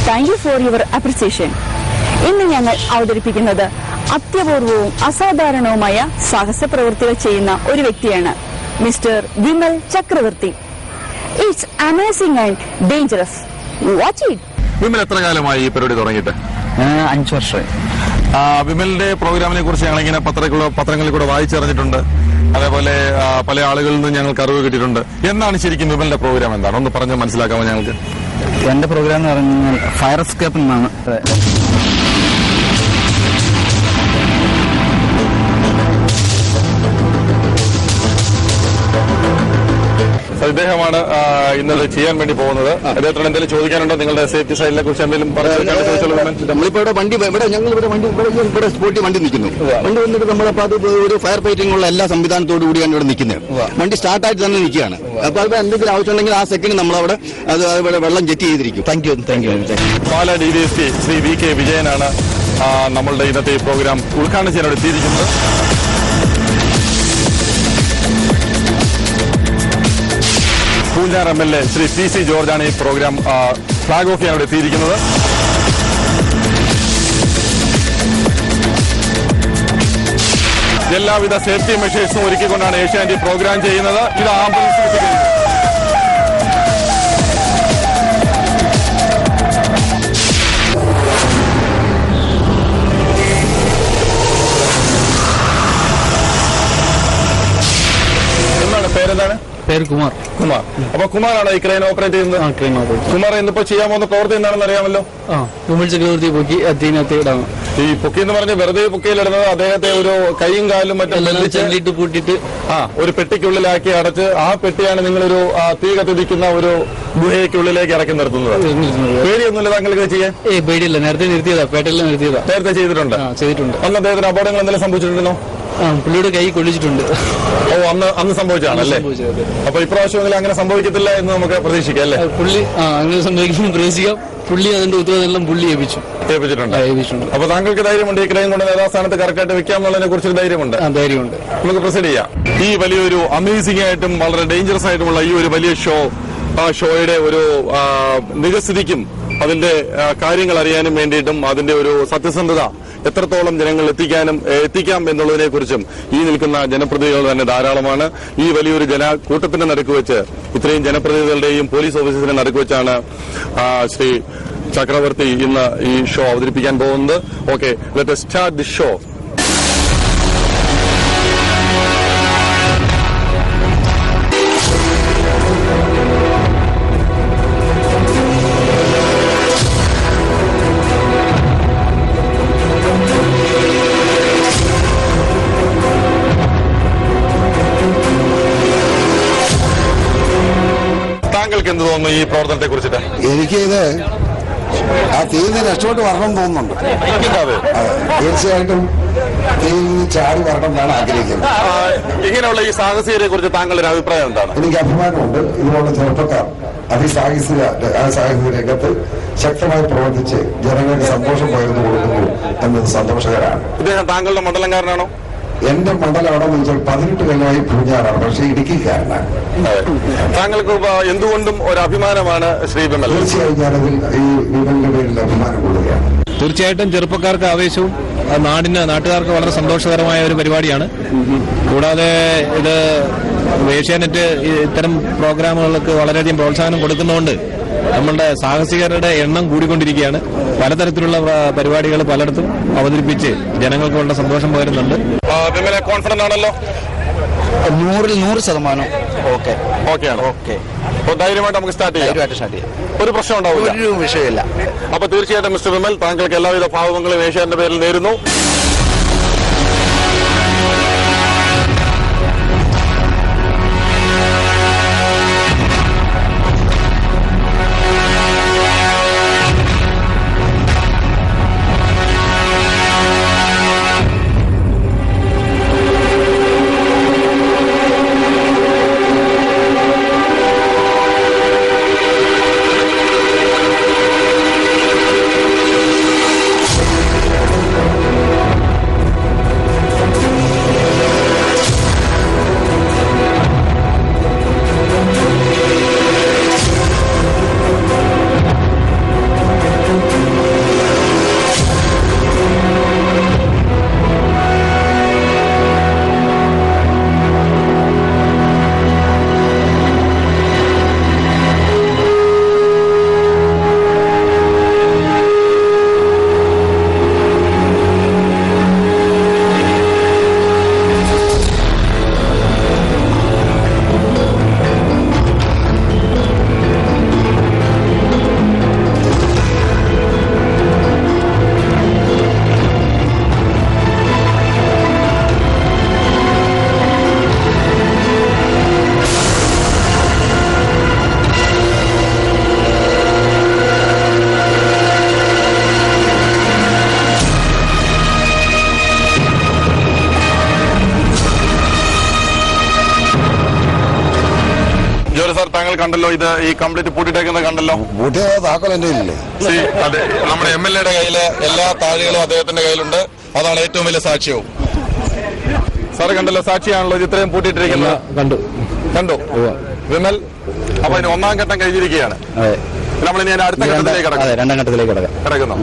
Thank you for your appreciation. ഇന്ന് ഞങ്ങൾ അവതരിപ്പിക്കുന്നത് അത്യപൂർവവും അസാധാരണവുമായ സാഹസ പ്രവൃത്തികൾ ചെയ്യുന്ന ഒരു വ്യക്തിയാണ്, മിസ്റ്റർ വിമൽ ചക്രവർത്തി. It's amazing and dangerous. Watch it. Vimal എത്ര കാലമായി ഈ പരിപാടി തുടങ്ങിയിട്ട്? 5 വർഷമായി. വിമലിന്റെ പ്രോഗ്രാമിനെ കുറിച്ച് ഞങ്ങളിങ്ങനെ പത്രങ്ങളിൽ കൂടെ വായിച്ചറിഞ്ഞിട്ടുണ്ട്. അതേപോലെ പല ആളുകളിൽ നിന്ന് ഞങ്ങൾക്ക് അറിവ് കിട്ടിയിട്ടുണ്ട്. എന്താണ് ശരിക്കും വിമലിന്റെ പ്രോഗ്രാം? എന്താണ് ഒന്ന് പറഞ്ഞ് മനസ്സിലാക്കാമോ ഞങ്ങൾക്ക്? എന്റെ പ്രോഗ്രാം എന്ന് പറഞ്ഞാൽ ഫയർ എസ്കേപ്പ് എന്നാണ്. ഇദ്ദേഹമാണ് ഇന്നത് ചെയ്യാൻ വേണ്ടി പോകുന്നത്. അദ്ദേഹത്തിന് എന്തെങ്കിലും ചോദിക്കാനുണ്ടോ? നിങ്ങളുടെ സേഫ്റ്റി സൈഡിനെ കുറിച്ച് എന്തെങ്കിലും നമ്മളിപ്പോ ഇവിടെ വണ്ടി ഞങ്ങൾ ഇവിടെ സ്പോട്ടിൽ വണ്ടി നിൽക്കുന്നു. വണ്ടി വന്നിട്ട് നമ്മളിപ്പോ അത് ഒരു ഫയർ ഫൈറ്റിംഗ് ഉള്ള എല്ലാ സംവിധാനത്തോടു കൂടിയാണ് ഇവിടെ നിൽക്കുന്നത്. വണ്ടി സ്റ്റാർട്ടായിട്ട് തന്നെ നിൽക്കുകയാണ്. അപ്പൊ അത് എന്തെങ്കിലും ആവശ്യമുണ്ടെങ്കിൽ ആ സെക്കൻഡ് നമ്മളവിടെ അത് വെള്ളം ജെറ്റ് ചെയ്തിരിക്കും. Thank you. Pala DDSP Shri VK വിജയനാണ് നമ്മളുടെ ഇന്നത്തെ ഈ പ്രോഗ്രാം ഉദ്ഘാടനം ചെയ്യാനോട് എത്തിയിരിക്കുന്നത്. പൂഞ്ഞാർ MLA ശ്രീ PC ജോർജാണ് ഈ പ്രോഗ്രാം ഫ്ലാഗ് ഓഫ് ചെയ്യാനോട് എത്തിയിരിക്കുന്നത്. എല്ലാവിധ സേഫ്റ്റി മെഷേഴ്സും ഒരുക്കിക്കൊണ്ടാണ് ഏഷ്യാനെറ്റ് പ്രോഗ്രാം ചെയ്യുന്നത്. ഇത് ആംബുലൻസ് എന്താണ് പേരെന്താണ്? പേര് കുമാർ. അപ്പൊ കുമാറാണ് ഈ ക്രെയിൻ ഓപ്പറേറ്റ് ചെയ്യുന്നത്. കുമാർ ഇന്നിപ്പോ ചെയ്യാൻ പോകുന്ന പ്രവൃത്തി എന്താണെന്ന് അറിയാമല്ലോ? വിമൽ ചക്രവർത്തി പൊക്കി അതിനകത്ത് ഇടാം. ഈ പൊക്കി എന്ന് പറഞ്ഞ് വെറുതെ പൊക്കിയിലിടുന്നത് അദ്ദേഹത്തെ ഒരു കൈയും കാലും മറ്റും പൂട്ടിട്ട് ഒരു പെട്ടിക്കുള്ളിലാക്കി അടച്ച് ആ പെട്ടിയാണ് നിങ്ങളൊരു തീ കത്തിരിക്കുന്ന ഒരു ഗുഹയ്ക്കുള്ളിലേക്ക് ഇറക്കി നിർത്തുന്നത്. പേടിയൊന്നുമില്ല താങ്കൾക്ക് ചെയ്യാൻ? പേടിയില്ല. നേരത്തെ നിർത്തിയതാ, പേട്ടയെല്ലാം നിർത്തിയതാ. നേരത്തെ ചെയ്തിട്ടുണ്ട്. അന്ന് അദ്ദേഹത്തിന് അപകടങ്ങൾ എന്തെങ്കിലും സംഭവിച്ചിട്ടുണ്ടോ? പുള്ളിയുടെ കൈ കൊള്ളിച്ചിട്ടുണ്ട്. അന്ന് സംഭവിച്ചാണല്ലേ? അപ്പൊ ഇപ്രാവശ്യമെങ്കിലും അങ്ങനെ സംഭവിക്കത്തില്ല എന്ന് നമുക്ക് പ്രതീക്ഷിക്കാം അല്ലേ? പുള്ളി അങ്ങനെ സംഭവിക്കുമ്പോൾ പ്രതീക്ഷിക്കാം. പുള്ളി അതിന്റെ ഉത്തരവാദിത്തം പുള്ളി ഏൽപ്പിച്ചിട്ടുണ്ട്. അപ്പൊ താങ്കൾക്ക് ധൈര്യമുണ്ട് ഈ ക്രെയിൻ കൊണ്ട് നേതാസ്ഥാനത്ത് കറക്റ്റായിട്ട് വെക്കാം എന്നുള്ളതിനെ കുറിച്ചൊരു ധൈര്യമുണ്ട്? ധൈര്യമുണ്ട്. നമുക്ക് പ്രൊസീഡ് ചെയ്യാം. ഈ വലിയൊരു അമേസിംഗ് ആയിട്ടും വളരെ ഡേഞ്ചറസ് ആയിട്ടുമുള്ള ഈ ഒരു വലിയ ഷോയുടെ ഒരു നിജസ്ഥിതിക്കും അതിന്റെ കാര്യങ്ങൾ അറിയാനും വേണ്ടിയിട്ടും അതിന്റെ ഒരു സത്യസന്ധത എത്രത്തോളം ജനങ്ങൾ എത്തിക്കാം എന്നുള്ളതിനെ കുറിച്ചും ഈ നിൽക്കുന്ന ജനപ്രതിനിധികൾ തന്നെ ധാരാളമാണ്. ഈ വലിയൊരു ജനക്കൂട്ടത്തിന്റെ നടുക്ക് വെച്ച് ഇത്രയും ജനപ്രതിനിധികളുടെയും പോലീസ് ഓഫീസേഴ്സിന്റെ നടുക്ക് വെച്ചാണ് ശ്രീ ചക്രവർത്തി ഇന്ന് ഈ ഷോ അവതരിപ്പിക്കാൻ പോകുന്നത്. Okay, let us start the show. താങ്കൾക്ക് എന്ത് തോന്നുന്നു ഈ പ്രവർത്തനത്തെ കുറിച്ചിട്ട്? എനിക്കിത് ആ തീയിൽ നിന്ന് രക്ഷപ്പെട്ട് വരണം തോന്നുന്നുണ്ട്. തീർച്ചയായിട്ടും തീയിൽ നിന്ന് ചാടി വരണം എന്നാണ് ആഗ്രഹിക്കുന്നത്. ഇങ്ങനെയുള്ള ഈ സാഹസികതയെ കുറിച്ച് താങ്കളുടെ അഭിപ്രായം എന്താണ്? എനിക്ക് അഭിമാനമുണ്ട്. ഇതുപോലുള്ള ചെറുപ്പക്കാർ സാഹസിക രംഗത്ത് ശക്തമായി പ്രവർത്തിച്ച് ജനങ്ങൾക്ക് സന്തോഷം പകർന്നു കൊടുക്കുന്നു എന്നത് സന്തോഷകരമാണ്. ഇദ്ദേഹം താങ്കളുടെ മണ്ഡലംകാരനാണോ? എന്റെ മണ്ഡലം എവിടെന്ന് വെച്ചാൽ 18 കൊല്ലമായി പൂഞ്ഞാറാണ്, പക്ഷേ ഇടുക്കിക്കാരനാണ്. താങ്കൾക്ക് എന്തുകൊണ്ടും ഒരു അഭിമാനമാണ് ശ്രീ വിമൽ. തീർച്ചയായും ഞാനതിൽ ഈ വിമലിന്റെ പേരിൽ അഭിമാനം കൊള്ളുകയാണ്. തീർച്ചയായിട്ടും ചെറുപ്പക്കാർക്ക് ആവേശവും നാട്ടുകാർക്ക് വളരെ സന്തോഷകരമായ ഒരു പരിപാടിയാണ്. കൂടാതെ ഇത് ഏഷ്യാനെറ്റ് ഇത്തരം പ്രോഗ്രാമുകൾക്ക് വളരെയധികം പ്രോത്സാഹനം കൊടുക്കുന്നതുകൊണ്ട് നമ്മളുടെ സാഹസികരുടെ എണ്ണം കൂടിക്കൊണ്ടിരിക്കുകയാണ്. പലതരത്തിലുള്ള പരിപാടികൾ പലയിടത്തും അവതരിപ്പിച്ച് ജനങ്ങൾക്ക് വളരെ സന്തോഷം പകരുന്നുണ്ട്. കോൺഫിഡന്റ് ആണല്ലോ? 100% ഓക്കെ. ധൈര്യമായിട്ട് നമുക്ക് സ്റ്റാർട്ട് ചെയ്യാം. ഒരു പ്രശ്നം ഉണ്ടാവില്ല, ഒരു വിഷയമില്ല. അപ്പൊ തീർച്ചയായിട്ടും മിസ്റ്റർ വിമൽ താങ്കൾക്ക് എല്ലാവിധ ഭാവങ്ങളും ഏഷ്യാന്റെ പേരിൽ നേരുന്നു. കണ്ടല്ലോ, ഇത് ഈ കംപ്ലീറ്റ് പൂട്ടിട്ടേക്കുന്നത് കണ്ടല്ലോ. താക്കോൽ എന്റെ ഇല്ലേ? അതെ, നമ്മുടെ MLA യുടെ കയ്യില് എല്ലാ താഴികളും അദ്ദേഹത്തിന്റെ കയ്യിലുണ്ട്. അതാണ് ഏറ്റവും വലിയ സാക്ഷ്യവും. സാറ് കണ്ടല്ലോ, സാക്ഷിയാണല്ലോ ഇത് ഇത്രയും പൂട്ടിയിട്ടിരിക്കുന്നത്. കണ്ടു വിമൽ. അപ്പൊ ഇനി ഒന്നാം ഘട്ടം കഴിഞ്ഞിരിക്കുകയാണ്. നമ്മളിനി അടുത്ത ഘട്ടത്തിലേക്ക് കിടക്കുന്നു. രണ്ടാം ഘട്ടത്തിലേക്ക് കിടക്കുന്നു.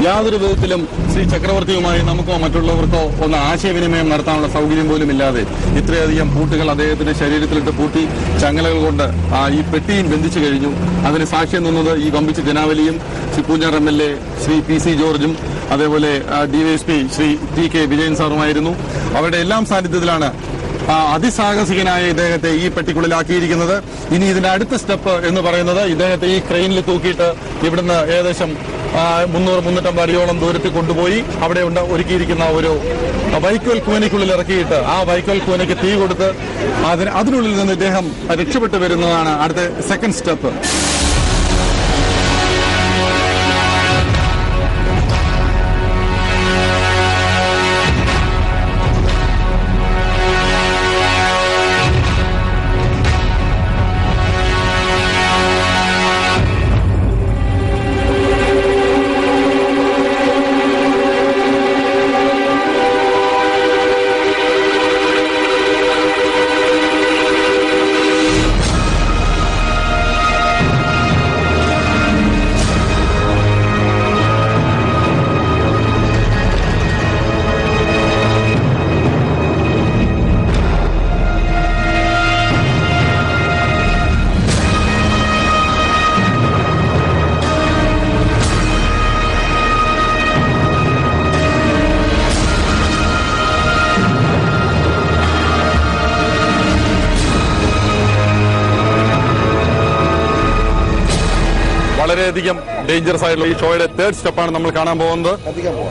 യാതൊരു വിധത്തിലും ശ്രീ ചക്രവർത്തിയുമായി നമുക്കോ മറ്റുള്ളവർക്കോ ഒന്ന് ആശയവിനിമയം നടത്താനുള്ള സൗകര്യം പോലും ഇല്ലാതെ ഇത്രയധികം പൂട്ടുകൾ അദ്ദേഹത്തിന്റെ ശരീരത്തിലിട്ട് പൂട്ടി ചങ്ങലകൾ കൊണ്ട് ഈ പെട്ടിയും ബന്ധിച്ചു കഴിഞ്ഞു. അതിന് സാക്ഷ്യം നിന്നത് ഈ വമ്പിച്ച ജനാവലിയും ശ്രീ പൂഞ്ഞാർ MLA ശ്രീ PC ജോർജും അതേപോലെ DYSP ശ്രീ TK വിജയൻ സാറുമായിരുന്നു. അവരുടെ എല്ലാം സാന്നിധ്യത്തിലാണ് അതിസാഹസികനായ ഇദ്ദേഹത്തെ ഈ പെട്ടിക്കുള്ളിലാക്കിയിരിക്കുന്നത്. ഇനി ഇതിന്റെ അടുത്ത സ്റ്റെപ്പ് എന്ന് പറയുന്നത് ഇദ്ദേഹത്തെ ഈ ക്രെയിനിൽ തൂക്കിയിട്ട് ഇവിടുന്ന് ഏകദേശം 300-350 അടിയോളം ദൂരത്തിൽ കൊണ്ടുപോയി അവിടെ ഒരുക്കിയിരിക്കുന്ന ഒരു വൈക്കോൽ കൂനയ്ക്കുള്ളിൽ ഇറക്കിയിട്ട് ആ വൈക്കോൽ കൂനയ്ക്ക് തീ കൊടുത്ത് അതിനുള്ളിൽ നിന്ന് ഇദ്ദേഹം രക്ഷപ്പെട്ടു വരുന്നതാണ് അടുത്ത സെക്കൻഡ് സ്റ്റെപ്പ്. വളരെയധികം ഡേഞ്ചറസ് ആയിട്ടുള്ള ഈ ഷോയുടെ തേർഡ് സ്റ്റെപ്പാണ് നമ്മൾ കാണാൻ പോകുന്നത്.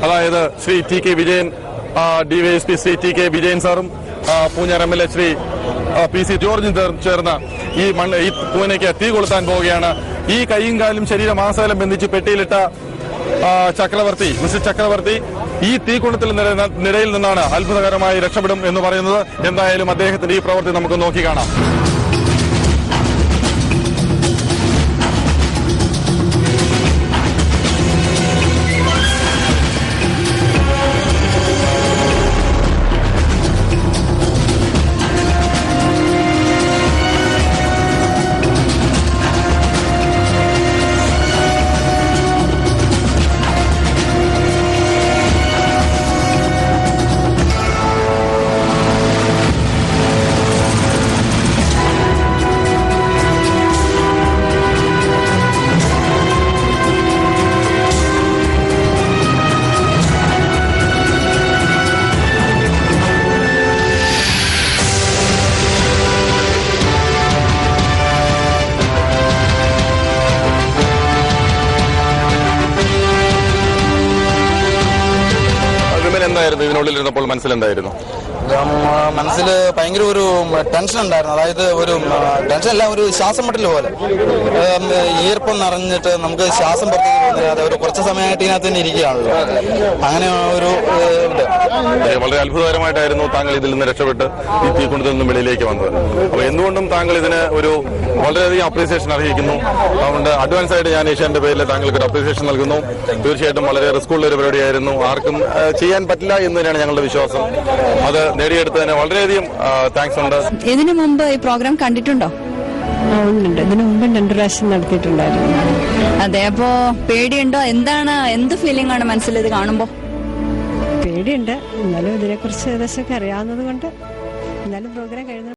അതായത് Shri TK Vijayan, DYSP Shri TK Vijayan സാറും പൂഞ്ഞാർ MLA ശ്രീ PC ജോർജും ചേർന്ന് ഈ പൂനയ്ക്ക് തീ കൊളുത്താൻ പോവുകയാണ്. ഈ കൈയും കാലും ശരീരമാസകലം ബന്ധിച്ച് പെട്ടിയിലിട്ട മിസ്റ്റർ ചക്രവർത്തി ഈ തീക്കുണത്തിനിടയിൽ നിന്നാണ് അത്ഭുതകരമായി രക്ഷപ്പെടും എന്ന് പറയുന്നത്. എന്തായാലും അദ്ദേഹത്തിന്റെ ഈ പ്രവൃത്തി നമുക്ക് നോക്കി കാണാം. ഇതിനുള്ളിലിരുന്നപ്പോൾ മനസ്സിലെന്തായിരുന്നു? മനസ്സിൽ ഭയങ്കര ഒരു ടെൻഷൻ ഉണ്ടായിരുന്നു. അതായത് ഒരു ടെൻഷനല്ല, ഒരു ശ്വാസം മുട്ടൽ പോലെ, ഈർപ്പം നിറഞ്ഞിട്ട് നമുക്ക് ശ്വാസം പുറത്തേക്ക് പോകുന്നില്ല. ഒരു കുറച്ച് സമയമായിട്ട് ഇതിനകത്ത് തന്നെ ഇരിക്കുകയാണല്ലോ. അങ്ങനെ ഒരു വളരെ അത്ഭുതകരമായിട്ടായിരുന്നു താങ്കൾ ഇതിൽ നിന്ന് രക്ഷപ്പെട്ട് ഈ തീക്കുണ്ടത്തിൽ നിന്നും വെളിയിലേക്ക് വന്നത്. അപ്പൊ എന്തുകൊണ്ടും താങ്കൾ ഇതിന് ഒരു വളരെയധികം അപ്രീസിയേഷൻ അർഹിക്കുന്നു. അതുകൊണ്ട് അഡ്വാൻസ് ആയിട്ട് ഞാൻ ഏഷ്യാന്റെ പേരിൽ താങ്കൾക്ക് ഒരു അപ്രീസിയേഷൻ നൽകുന്നു. തീർച്ചയായിട്ടും വളരെ റിസ്ക് ഉള്ള ഒരു പരിപാടിയായിരുന്നു. ആർക്കും ചെയ്യാൻ പറ്റില്ല എന്ന് തന്നെയാണ് ഞങ്ങളുടെ വിശ്വാസം. അത് നേടിയെടുത്തതിന് വളരെയധികം താങ്ക്സ് ഉണ്ട്. ഇതിനു മുമ്പ് ഈ പ്രോഗ്രാം കണ്ടിട്ടുണ്ടോ? ഉണ്ട്. ഇതിനു മുമ്പ് 2 പ്രാവശ്യം നടത്തിയിട്ടുണ്ടായിരുന്നു. അതെ. അപ്പോ പേടിയുണ്ടോ? എന്ത് ഫീലിംഗ് ആണ് മനസ്സിൽ ഇത് കാണുമ്പോ? പേടിയുണ്ട്. എന്നാലും ഇതിനെക്കുറിച്ച് ഏകദേശമൊക്കെ അറിയാവുന്നത് കൊണ്ട് എന്നാലും പ്രോഗ്രാം കഴിഞ്ഞ